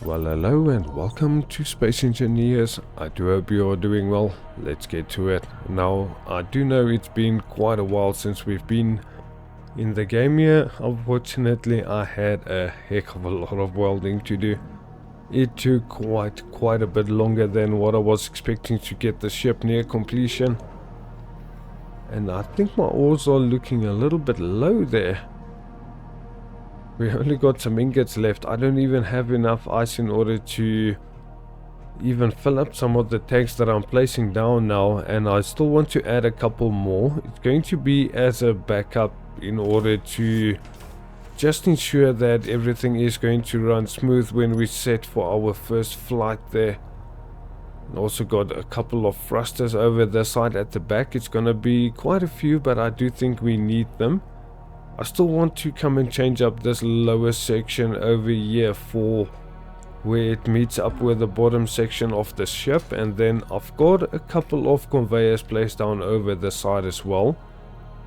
Well, hello and welcome to Space Engineers. I do hope you are doing well. Let's get to it. Now, I do know it's been quite a while since we've been in the game here. Unfortunately, I had a heck of a lot of welding to do. It took quite a bit longer than what I was expecting to get the ship near completion. And I think my ores are looking a little bit low there. We only got some ingots left. I don't even have enough ice in order to even fill up some of the tanks that I'm placing down now, and I still want to add a couple more. It's going to be as a backup in order to just ensure that everything is going to run smooth when we set for our first flight there. And also got a couple of thrusters over the side at the back. It's gonna be quite a few, but I do think we need them. I still want to come and change up this lower section over here for where it meets up with the bottom section of the ship, and then I've got a couple of conveyors placed down over the side as well.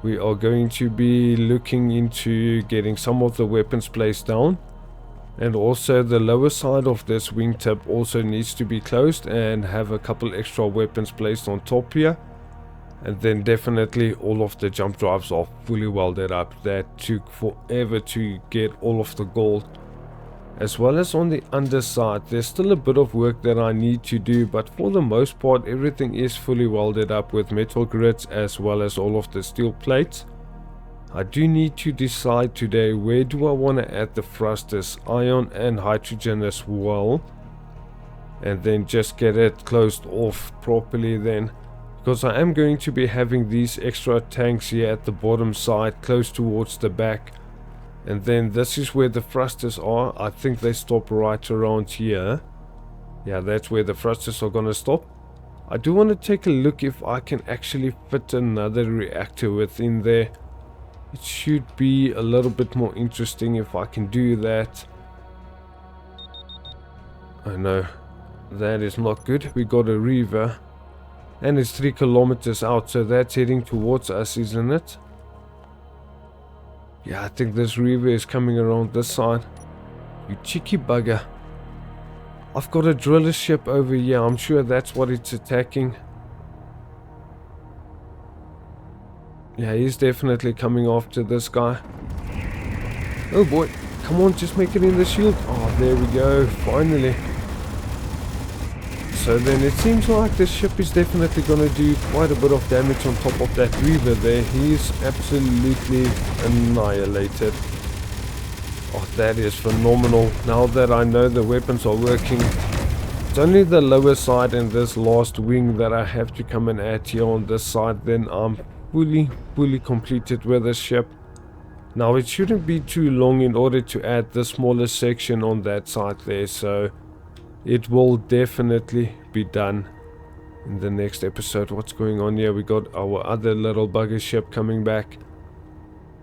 We are going to be looking into getting some of the weapons placed down, and also the lower side of this wingtip also needs to be closed and have a couple extra weapons placed on top here. And then definitely all of the jump drives are fully welded up. That took forever to get all of the gold. As well as on the underside, there's still a bit of work that I need to do, but for the most part everything is fully welded up with metal grids as well as all of the steel plates. I do need to decide today where do I want to add the thrusters, ion and hydrogen as well, and then just get it closed off properly then. Because I am going to be having these extra tanks here at the bottom side close towards the back, and then this is where the thrusters are. I think they stop right around here. Yeah, that's where the thrusters are gonna stop. I do want to take a look if I can actually fit another reactor within there. It should be a little bit more interesting if I can do that. I know that is not good. We got a Reaver. And it's 3 kilometers out, so that's heading towards us, isn't it? Yeah, I think this Reaver is coming around this side. You cheeky bugger. I've got a driller ship over here. I'm sure that's what it's attacking. Yeah, he's definitely coming after this guy. Oh boy. Come on, just make it in the shield. Oh, there we go. Finally. So then it seems like this ship is definitely going to do quite a bit of damage on top of that Reaver there. He's absolutely annihilated. Oh, that is phenomenal. Now that I know the weapons are working, it's only the lower side and this last wing that I have to come and add here on this side. Then I'm fully completed with the ship. Now it shouldn't be too long in order to add the smaller section on that side there, so it will definitely be done in the next episode. What's going on here? We got our other little bugger ship coming back.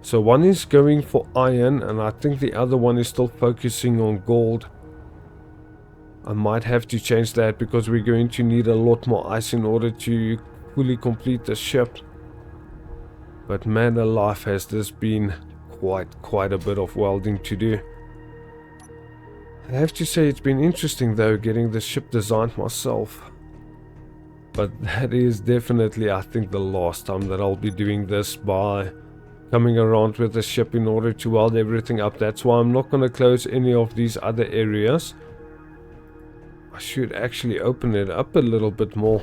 So one is going for iron, and I think the other one is still focusing on gold. I might have to change that because we're going to need a lot more ice in order to fully complete the ship. But man alive, has this been quite a bit of welding to do. I have to say it's been interesting though, getting the ship designed myself. But that is definitely, I think, the last time that I'll be doing this, by coming around with the ship in order to weld everything up. That's why I'm not going to close any of these other areas. I should actually open it up a little bit more.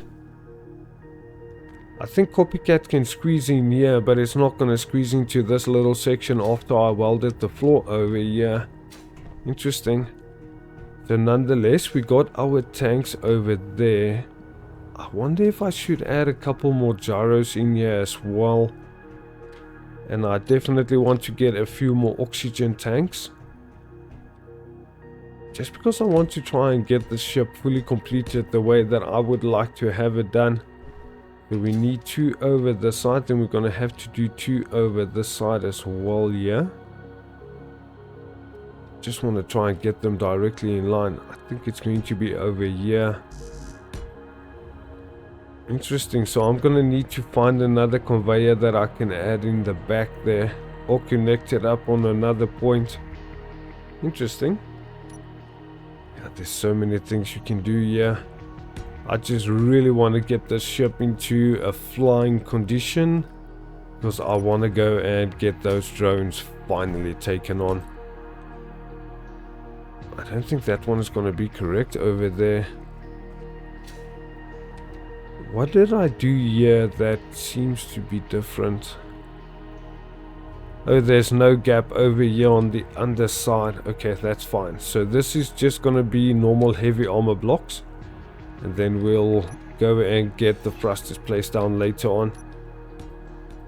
I think Copycat can squeeze in here, but it's not going to squeeze into this little section after I welded the floor over here. Interesting. So nonetheless, we got our tanks over there. I wonder if I should add a couple more gyros in here as well. And I definitely want to get a few more oxygen tanks. Just because I want to try and get the ship fully completed the way that I would like to have it done. So we need 2 over this side, then we're going to have to do 2 over this side as well, yeah. Just want to try and get them directly in line. I think it's going to be over here. Interesting, so I'm going to need to find another conveyor that I can add in the back there, or connect it up on another point. Interesting. there's so many things you can do here. I just really want to get this ship into a flying condition, because I want to go and get those drones finally taken on. I don't think that one is going to be correct over there. What did I do here that seems to be different? Oh, there's no gap over here on the underside. Okay, that's fine. So this is just going to be normal heavy armor blocks. And then we'll go and get the thrusters placed down later on.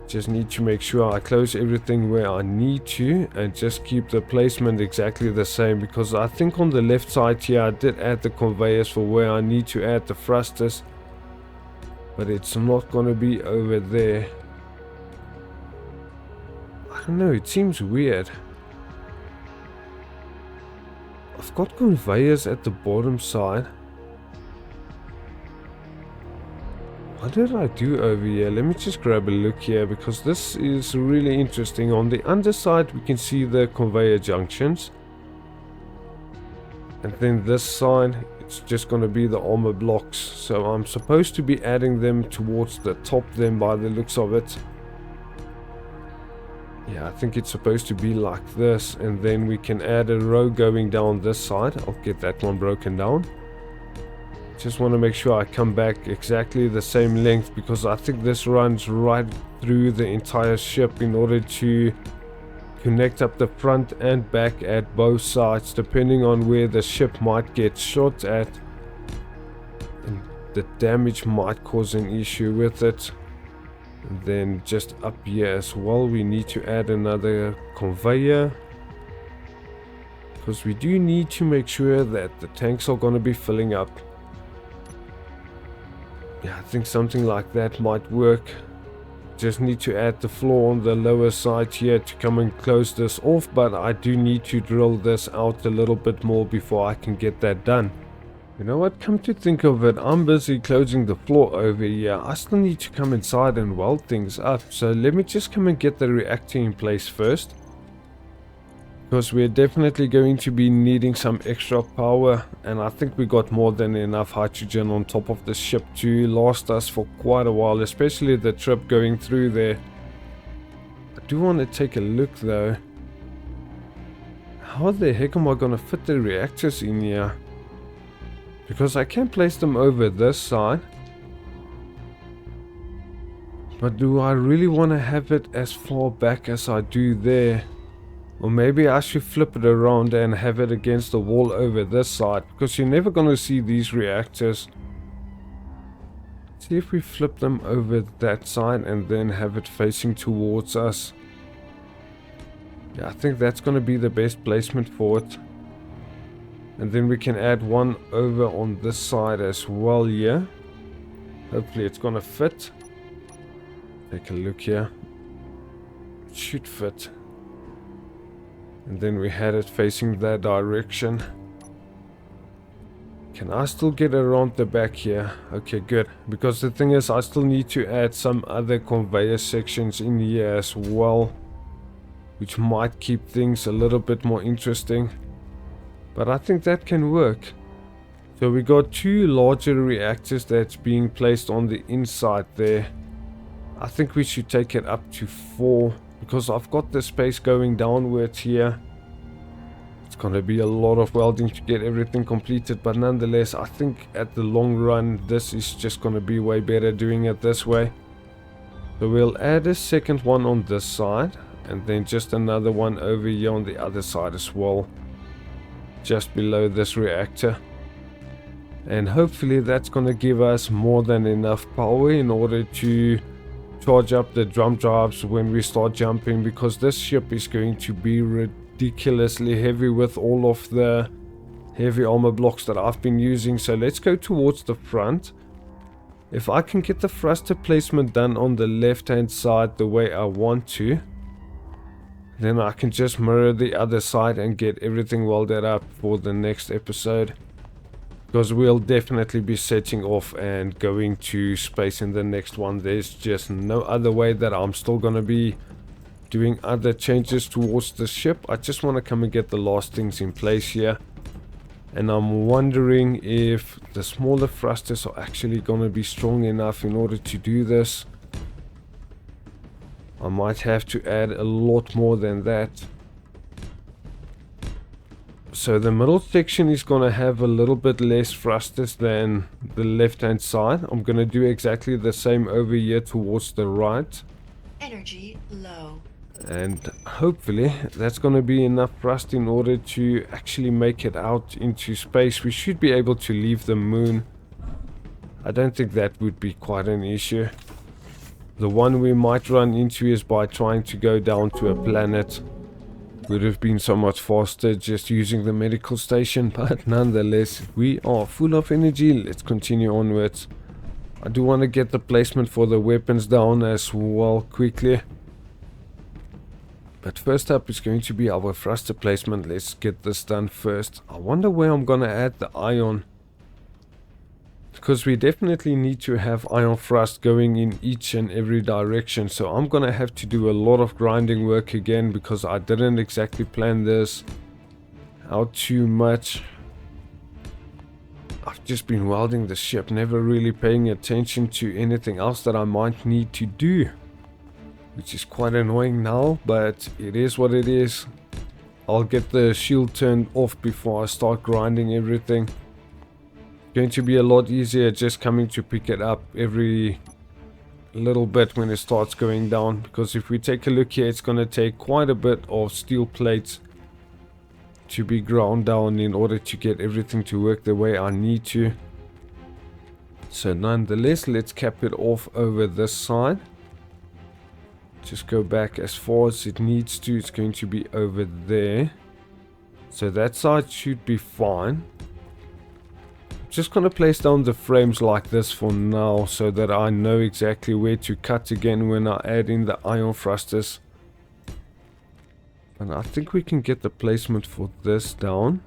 Just need to make sure I close everything where I need to. And just keep the placement exactly the same. Because I think on the left side here I did add the conveyors for where I need to add the thrusters. But it's not going to be over there. I don't know, it seems weird. I've got conveyors at the bottom side. What did I do over here? Let me just grab a look here, because this is really interesting. On the underside we can see the conveyor junctions. And then this side, it's just going to be the armor blocks. So I'm supposed to be adding them towards the top then by the looks of it. Yeah, I think it's supposed to be like this, and then we can add a row going down this side. I'll get that one broken down. Just want to make sure I come back exactly the same length, because I think this runs right through the entire ship in order to connect up the front and back at both sides, depending on where the ship might get shot at. And the damage might cause an issue with it. And then just up here as well, we need to add another conveyor, because we do need to make sure that the tanks are going to be filling up. Yeah, I think something like that might work. Just need to add the floor on the lower side here to come and close this off, but I do need to drill this out a little bit more before I can get that done. You know what, come to think of it, I'm busy closing the floor over here. I still need to come inside and weld things up, so let me just come and get the reactor in place first. Because we're definitely going to be needing some extra power, and I think we got more than enough hydrogen on top of the ship to last us for quite a while, especially the trip going through there. I do want to take a look though. How the heck am I going to fit the reactors in here? Because I can place them over this side. But do I really want to have it as far back as I do there? Or maybe I should flip it around and have it against the wall over this side, because you're never going to see these reactors. See if we flip them over that side and then have it facing towards us. Yeah, I think that's going to be the best placement for it. And then we can add one over on this side as well here. Hopefully it's going to fit. Take a look here. It should fit. And then we had it facing that direction. Can I still get around the back here? Okay, good. Because the thing is, I still need to add some other conveyor sections in here as well, which might keep things a little bit more interesting. But I think that can work. So we got two larger reactors that's being placed on the inside there. I think we should take it up to 4. Because I've got the space going downwards here. It's going to be a lot of welding to get everything completed. But nonetheless, I think at the long run, this is just going to be way better doing it this way. So we'll add a second one on this side. And then just another one over here on the other side as well. Just below this reactor. And hopefully that's going to give us more than enough power in order to charge up the drum drives when we start jumping, because this ship is going to be ridiculously heavy with all of the heavy armor blocks that I've been using. So let's go towards the front. If I can get the thruster placement done on the left hand side the way I want to, then I can just mirror the other side and get everything welded up for the next episode. Because we'll definitely be setting off and going to space in the next one. There's just no other way that I'm still going to be doing other changes towards the ship. I just want to come and get the last things in place here. And I'm wondering if the smaller thrusters are actually going to be strong enough in order to do this. I might have to add a lot more than that. So the middle section is going to have a little bit less thrusters than the left hand side. I'm going to do exactly the same over here towards the right. Energy low. And hopefully that's going to be enough thrust in order to actually make it out into space. We should be able to leave the moon. I don't think that would be quite an issue. The one we might run into is by trying to go down to a planet. Would have been so much faster just using the medical station, but nonetheless, we are full of energy. Let's continue onwards. I do want to get the placement for the weapons down as well quickly. But first up is going to be our thruster placement. Let's get this done first. I wonder where I'm going to add the ion. Because we definitely need to have ion thrust going in each and every direction. So I'm going to have to do a lot of grinding work again, because I didn't exactly plan this out too much. I've just been welding the ship, never really paying attention to anything else that I might need to do. Which is quite annoying now, but it is what it is. I'll get the shield turned off before I start grinding everything. Going to be a lot easier just coming to pick it up every little bit when it starts going down, because if we take a look here, it's going to take quite a bit of steel plates to be ground down in order to get everything to work the way I need to. So nonetheless, let's cap it off over this side. Just go back as far as it needs to. It's going to be over there, so that side should be fine. Just gonna place down the frames like this for now, so that I know exactly where to cut again when I add in the ion thrusters. And I think we can get the placement for this down.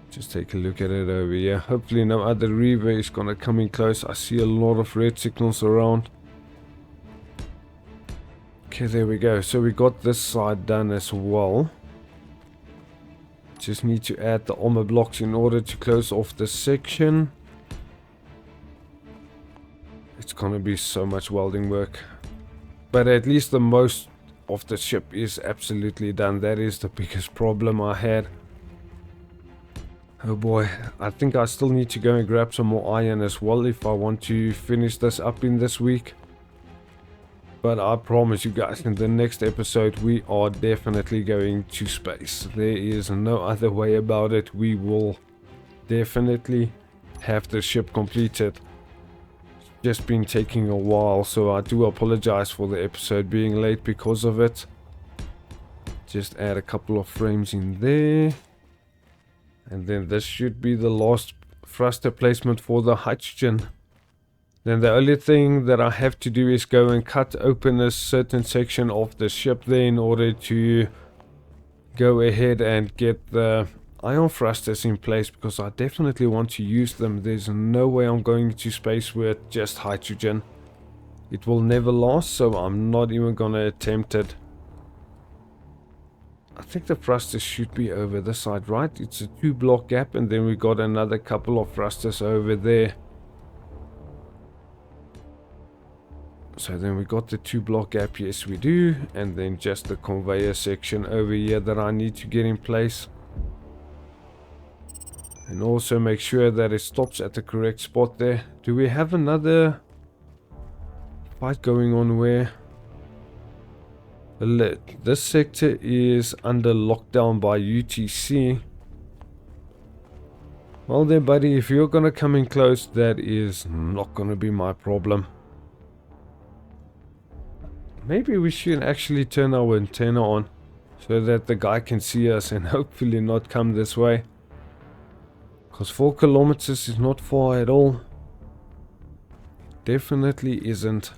Just take a look at it over here. Hopefully no other Reaver is gonna come in close. I see a lot of red signals around. Okay, there we go. So we got this side done as well. Just need to add the armor blocks in order to close off this section. It's gonna be so much welding work, but at least the most of the ship is absolutely done. That is the biggest problem I had. Oh boy, I think I still need to go and grab some more iron as well if I want to finish this up in this week. But I promise you guys, in the next episode, we are definitely going to space. There is no other way about it. We will definitely have the ship completed. It's just been taking a while, so I do apologize for the episode being late because of it. Just add a couple of frames in there. And then this should be the last thruster placement for the hydrogen. Then the only thing that I have to do is go and cut open a certain section of the ship there in order to go ahead and get the ion thrusters in place, because I definitely want to use them. There's no way I'm going to space with just hydrogen. It will never last, so I'm not even gonna attempt it. I think the thrusters should be over this side, right? It's a 2-block gap, and then we got another couple of thrusters over there. So then we got the 2-block gap, yes we do, and then just the conveyor section over here that I need to get in place. And also make sure that it stops at the correct spot there. Do we have another fight going on where? This sector is under lockdown by UTC. Well then buddy, if you're gonna come in close, that is not gonna be my problem. Maybe we should actually turn our antenna on so that the guy can see us and hopefully not come this way. Because 4 kilometers is not far at all. Definitely isn't.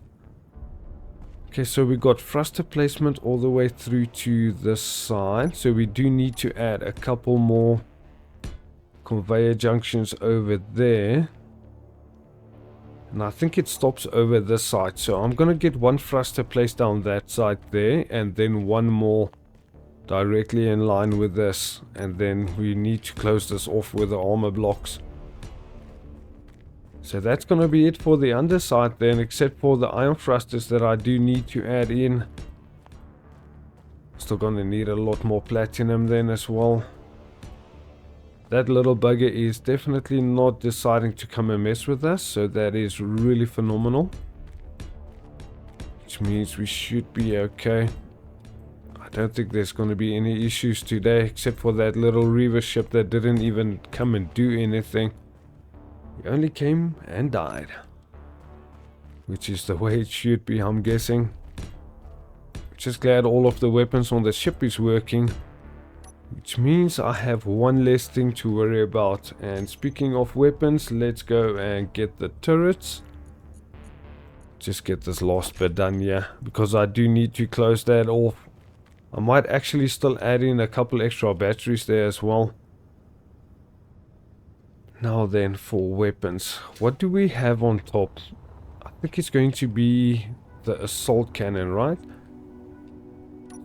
Okay, so we got thruster placement all the way through to this side. So we do need to add a couple more conveyor junctions over there. And I think it stops over this side. So I'm going to get one thruster placed down that side there. And then one more directly in line with this, and then we need to close this off with the armor blocks. So that's gonna be it for the underside then, except for the iron thrusters that I do need to add in. Still gonna need a lot more platinum then as well. That little bugger is definitely not deciding to come and mess with us, so that is really phenomenal. Which means we should be okay. I don't think there's gonna be any issues today, except for that little Reaver ship that didn't even come and do anything. He only came and died. Which is the way it should be, I'm guessing. Just glad all of the weapons on the ship is working. Which means I have one less thing to worry about. And speaking of weapons, let's go and get the turrets. Just get this last bit done here, because I do need to close that off. I might actually still add in a couple extra batteries there as well. Now then, for weapons, what do we have on top? I think it's going to be the assault cannon, right?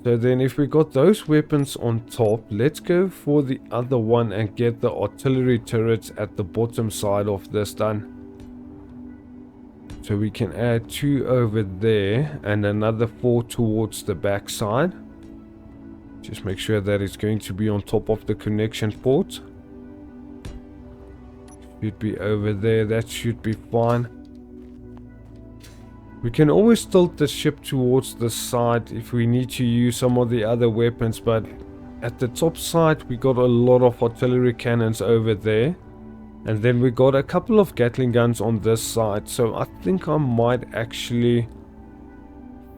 So then if we got those weapons on top, let's go for the other one and get the artillery turrets at the bottom side of this done. So we can add 2 over there and another 4 towards the back side. Just make sure that it's going to be on top of the connection port. Should be over there, that should be fine. We can always tilt the ship towards the side if we need to use some of the other weapons, but at the top side we got a lot of artillery cannons over there. And then we got a couple of Gatling guns on this side, so I think I might actually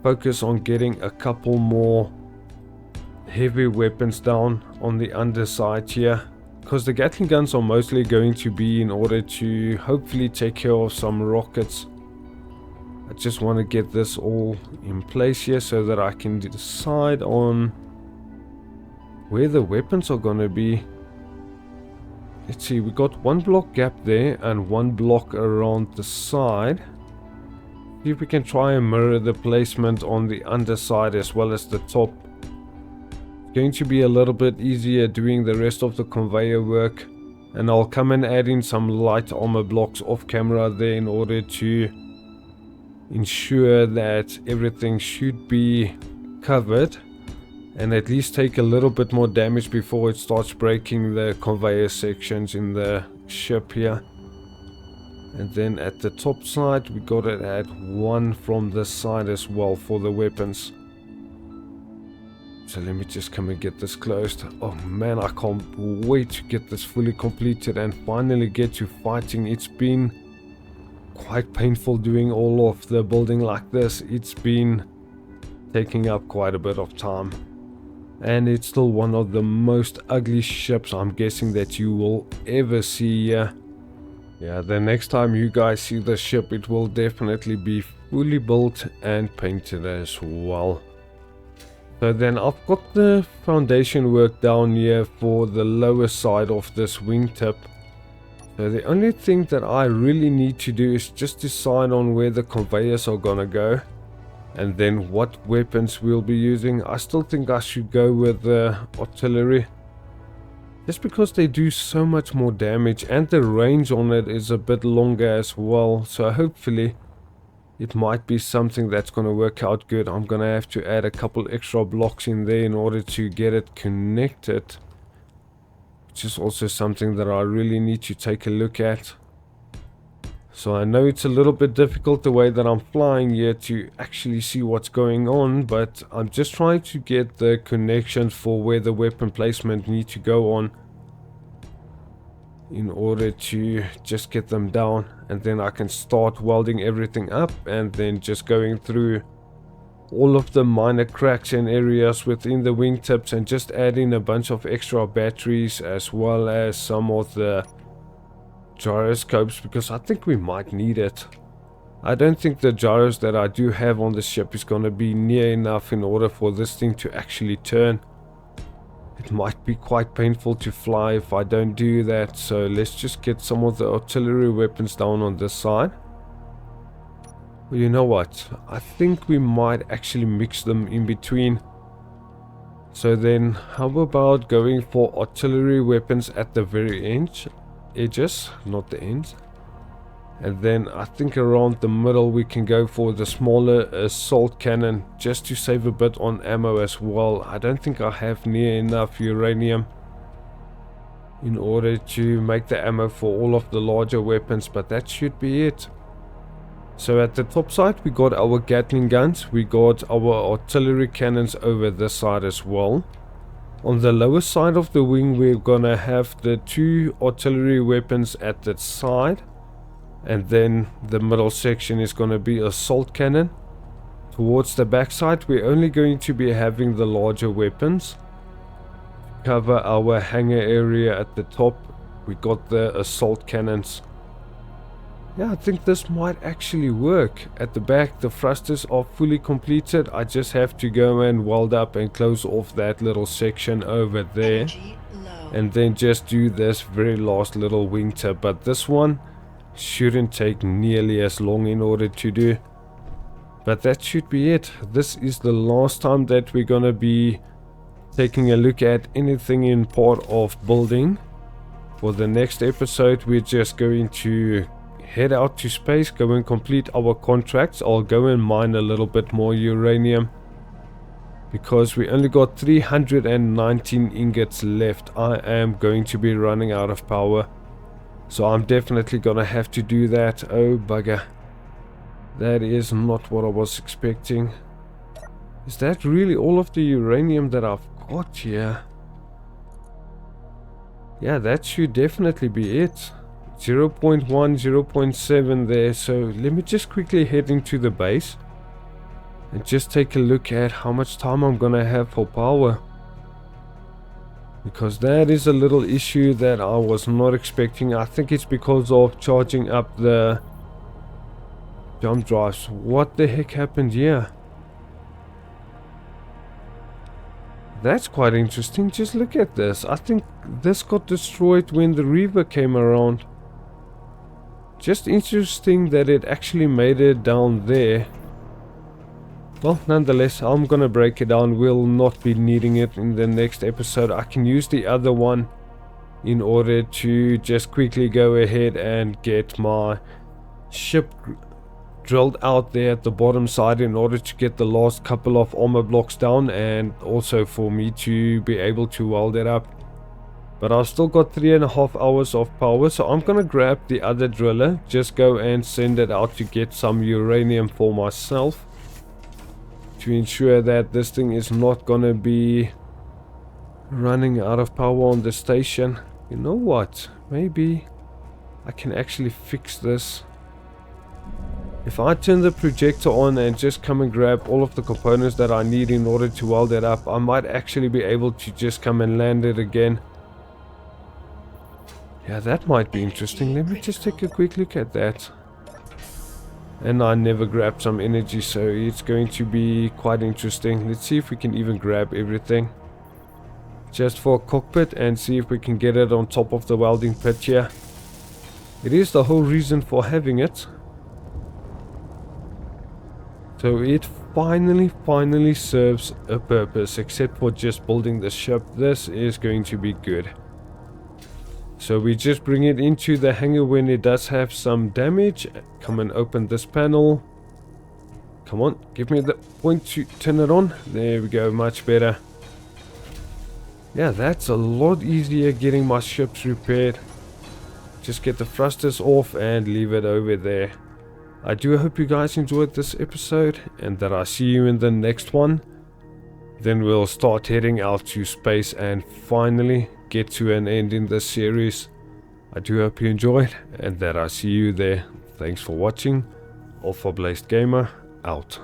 focus on getting a couple more heavy weapons down on the underside here. Because the Gatling guns are mostly going to be in order to hopefully take care of some rockets. I just want to get this all in place here so that I can decide on where the weapons are going to be. Let's see, we got 1 block gap there and 1 block around the side. See if we can try and mirror the placement on the underside as well as the top. Going to be a little bit easier doing the rest of the conveyor work, and I'll come and add in some light armor blocks off camera there in order to ensure that everything should be covered and at least take a little bit more damage before it starts breaking the conveyor sections in the ship here. And then at the top side we got to add 1 from this side as well for the weapons. So let me just come and get this closed. Oh man, I can't wait to get this fully completed and finally get to fighting. It's been quite painful doing all of the building like this. It's been taking up quite a bit of time. And it's still one of the most ugly ships I'm guessing that you will ever see here. Yeah, the next time you guys see the ship, it will definitely be fully built and painted as well. So then I've got the foundation work down here for the lower side of this wingtip. So the only thing that I really need to do is just decide on where the conveyors are gonna go. And then what weapons we'll be using. I still think I should go with the artillery. Just because they do so much more damage and the range on it is a bit longer as well. So hopefully it might be something that's going to work out good. I'm going to have to add a couple extra blocks in there in order to get it connected. Which is also something that I really need to take a look at. So I know it's a little bit difficult the way that I'm flying here to actually see what's going on. But I'm just trying to get the connections for where the weapon placement need to go on. In order to just get them down, and then I can start welding everything up and then just going through all of the minor cracks and areas within the wingtips and just adding a bunch of extra batteries as well as some of the gyroscopes, because I think we might need it. I don't think the gyros that I do have on the ship is going to be near enough in order for this thing to actually turn. It might be quite painful to fly if I don't do that, so let's just get some of the artillery weapons down on this side. Well, you know what? I think we might actually mix them in between. So then how about going for artillery weapons at the very edges, not the ends. And then I think around the middle we can go for the smaller assault cannon, just to save a bit on ammo as well. I don't think I have near enough uranium in order to make the ammo for all of the larger weapons, but that should be it. So at the top side we got our Gatling guns, we got our artillery cannons over this side as well. On the lower side of the wing we're gonna have the 2 artillery weapons at the side, and then the middle section is gonna be assault cannon. Towards the back side we're only going to be having the larger weapons. Cover our hangar area at the top, we got the assault cannons. Yeah, I think this might actually work. At the back the thrusters are fully completed. I just have to go and weld up and close off that little section over there, and then just do this very last little wingtip. But this one shouldn't take nearly as long in order to do. But that should be it. This is the last time that we're gonna be taking a look at anything in part of building. For the next episode we're just going to head out to space, go and complete our contracts. I'll go and mine a little bit more uranium because we only got 319 ingots left. I am going to be running out of power, so I'm definitely gonna have to do that. Oh bugger, that is not what I was expecting. Is that really all of the uranium that I've got here? Yeah, that should definitely be it. 0.1, 0.7 there. So let me just quickly head into the base and just take a look at how much time I'm gonna have for power, because that is a little issue that I was not expecting. I think it's because of charging up the jump drives. What the heck happened here? That's quite interesting. Just look at this. I think this got destroyed when the Reaver came around. Just interesting that it actually made it down there. Well, nonetheless, I'm gonna break it down. We'll not be needing it in the next episode. I can use the other one in order to just quickly go ahead and get my ship drilled out there at the bottom side in order to get the last couple of armor blocks down, and also for me to be able to weld it up. But I've still got 3.5 hours of power, so I'm gonna grab the other driller, just go and send it out to get some uranium for myself, to ensure that this thing is not gonna be running out of power on the station. You know what? Maybe I can actually fix this. If I turn the projector on and just come and grab all of the components that I need in order to weld it up, I might actually be able to just come and land it again. Yeah, that might be interesting. Let me just take a quick look at that. And I never grabbed some energy, so it's going to be quite interesting. Let's see if we can even grab everything just for a cockpit, and see if we can get it on top of the welding pit here. It is the whole reason for having it. So it finally serves a purpose, except for just building the ship. This is going to be good. So we just bring it into the hangar when it does have some damage. Come and open this panel. Come on, give me the point to turn it on. There we go, much better. Yeah, that's a lot easier getting my ships repaired. Just get the thrusters off and leave it over there. I do hope you guys enjoyed this episode, and that I see you in the next one. Then we'll start heading out to space and finally get to an end in this series. I do hope you enjoyed, and that I see you there. Thanks for watching. Alpha Blazed Gamer out.